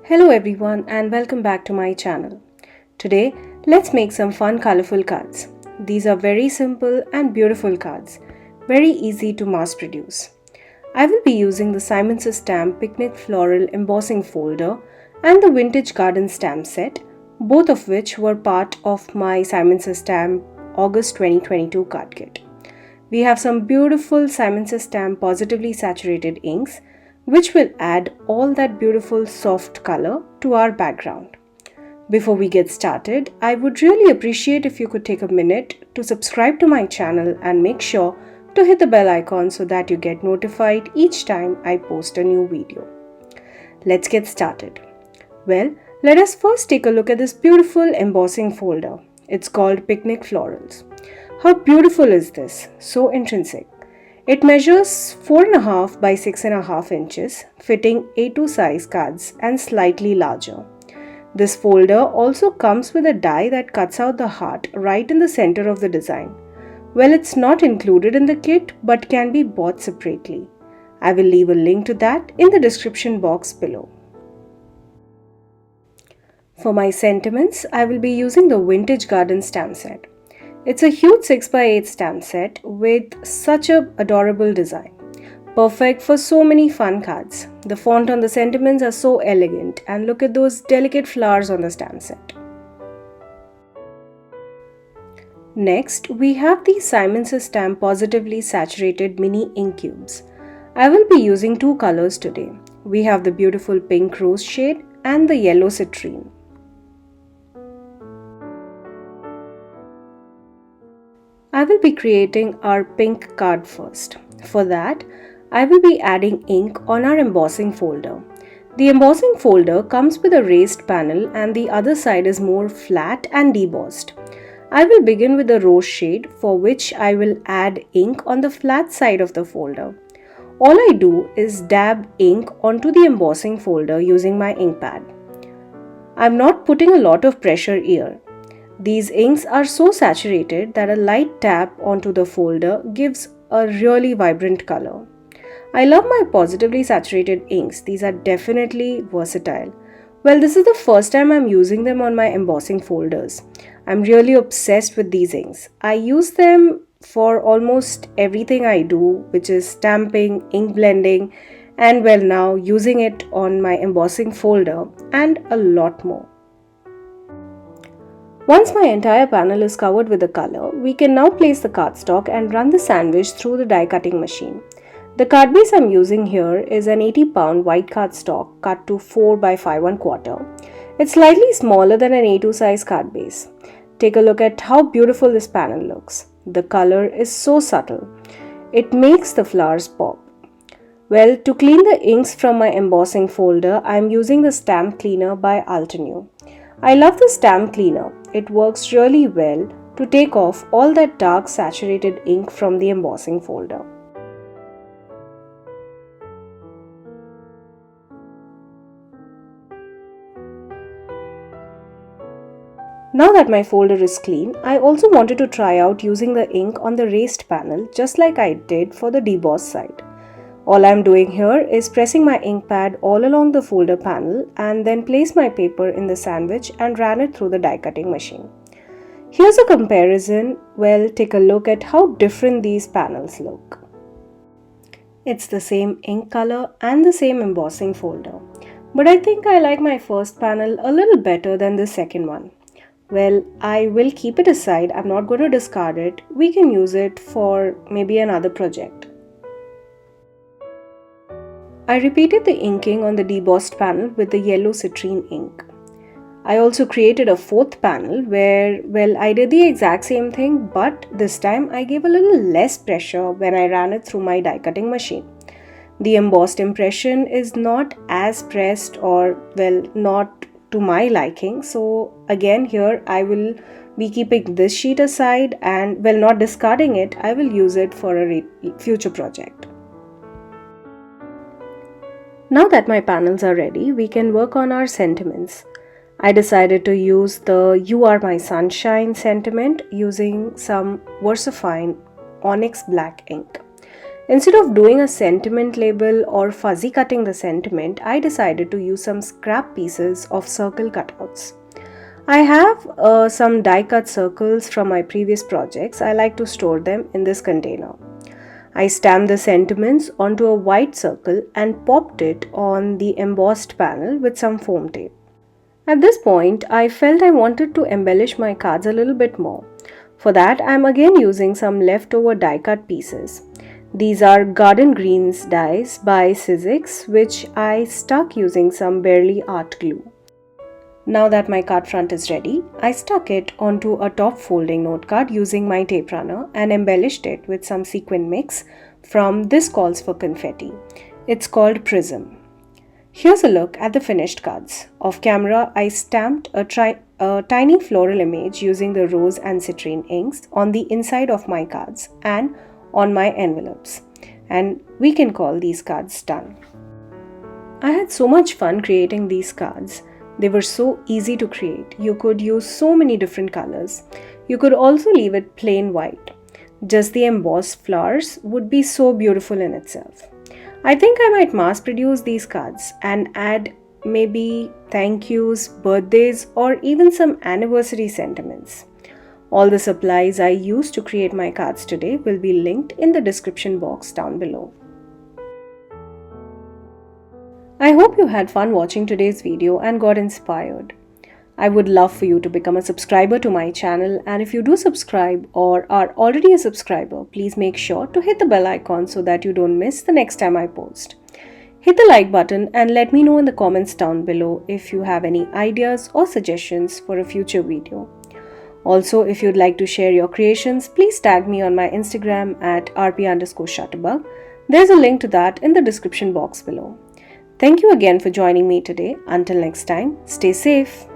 Hello everyone and welcome back to my channel. Today, let's make some fun colorful cards. These are very simple and beautiful cards, very easy to mass produce. I will be using the Simon Says Stamp Picnic Floral Embossing folder and the Vintage Garden stamp set, both of which were part of my Simon Says Stamp August 2022 card kit. We have some beautiful Simon Says Stamp Positively Saturated inks which will add all that beautiful soft color to our background. Before we get started, I would really appreciate if you could take a minute to subscribe to my channel and make sure to hit the bell icon so that you get notified each time I post a new video. Let's get started. Well, let us first take a look at this beautiful embossing folder. It's called Picnic Florals. How beautiful is this? So intrinsic. It measures 4.5 by 6.5 inches, fitting A2 size cards and slightly larger. This folder also comes with a die that cuts out the heart right in the center of the design. Well, it's not included in the kit but can be bought separately. I will leave a link to that in the description box below. For my sentiments, I will be using the Vintage Garden stamp set. It's a huge 6x8 stamp set with such an adorable design. Perfect for so many fun cards. The font on the sentiments are so elegant and look at those delicate flowers on the stamp set. Next, we have the Simon Says Stamp Positively Saturated Mini Ink Cubes. I will be using two colors today. We have the beautiful pink rose shade and the yellow citrine. I will be creating our pink card first. For that, I will be adding ink on our embossing folder. The embossing folder comes with a raised panel and the other side is more flat and debossed. I will begin with the rose shade, for which I will add ink on the flat side of the folder. All I do is dab ink onto the embossing folder using my ink pad. I'm not putting a lot of pressure here. These inks are so saturated that a light tap onto the folder gives a really vibrant color. I love my positively saturated inks. These are definitely versatile. Well, this is the first time I'm using them on my embossing folders. I'm really obsessed with these inks. I use them for almost everything I do, which is stamping, ink blending, and well, now using it on my embossing folder and a lot more. Once my entire panel is covered with the color, we can now place the cardstock and run the sandwich through the die cutting machine. The card base I'm using here is an 80-pound white cardstock cut to 4 by 5 1/4. It's slightly smaller than an A2 size card base. Take a look at how beautiful this panel looks. The color is so subtle. It makes the flowers pop. Well, to clean the inks from my embossing folder, I'm using the Stamp Cleaner by Altenew. I love the stamp cleaner. It works really well to take off all that dark saturated ink from the embossing folder. Now that my folder is clean, I also wanted to try out using the ink on the raised panel just like I did for the debossed side. All I'm doing here is pressing my ink pad all along the folder panel and then place my paper in the sandwich and ran it through the die cutting machine. Here's a comparison. Well, take a look at how different these panels look. It's the same ink color and the same embossing folder. But I think I like my first panel a little better than the second one. Well, I will keep it aside. I'm not going to discard it. We can use it for maybe another project. I repeated the inking on the debossed panel with the yellow citrine ink. I also created a fourth panel where, well, I did the exact same thing, but this time I gave a little less pressure when I ran it through my die cutting machine. The embossed impression is not as pressed or, well, not to my liking. So again, here I will be keeping this sheet aside and, well, not discarding it. I will use it for a future project. Now that my panels are ready, we can work on our sentiments. I decided to use the You Are My Sunshine sentiment using some VersaFine Onyx black ink. Instead of doing a sentiment label or fuzzy cutting the sentiment, I decided to use some scrap pieces of circle cutouts. I have some die cut circles from my previous projects. I like to store them in this container. I stamped the sentiments onto a white circle and popped it on the embossed panel with some foam tape. At this point, I felt I wanted to embellish my cards a little bit more. For that, I am again using some leftover die cut pieces. These are Garden Greens dies by Sizzix, which I stuck using some Barely Art glue. Now that my card front is ready, I stuck it onto a top folding note card using my tape runner and embellished it with some sequin mix from This Calls for Confetti. It's called Prism. Here's a look at the finished cards. Off camera, I stamped a tiny floral image using the rose and citrine inks on the inside of my cards and on my envelopes. And we can call these cards done. I had so much fun creating these cards. They were so easy to create. You could use so many different colors. You could also leave it plain white. Just the embossed flowers would be so beautiful in itself. I think I might mass produce these cards and add maybe thank yous, birthdays, or even some anniversary sentiments. All the supplies I used to create my cards today will be linked in the description box down below. I hope you had fun watching today's video and got inspired. I would love for you to become a subscriber to my channel, and if you do subscribe or are already a subscriber, please make sure to hit the bell icon so that you don't miss the next time I post. Hit the like button and let me know in the comments down below if you have any ideas or suggestions for a future video. Also, if you'd like to share your creations, please tag me on my Instagram at rp_shutterbug. There's a link to that in the description box below. Thank you again for joining me today. Until next time, stay safe.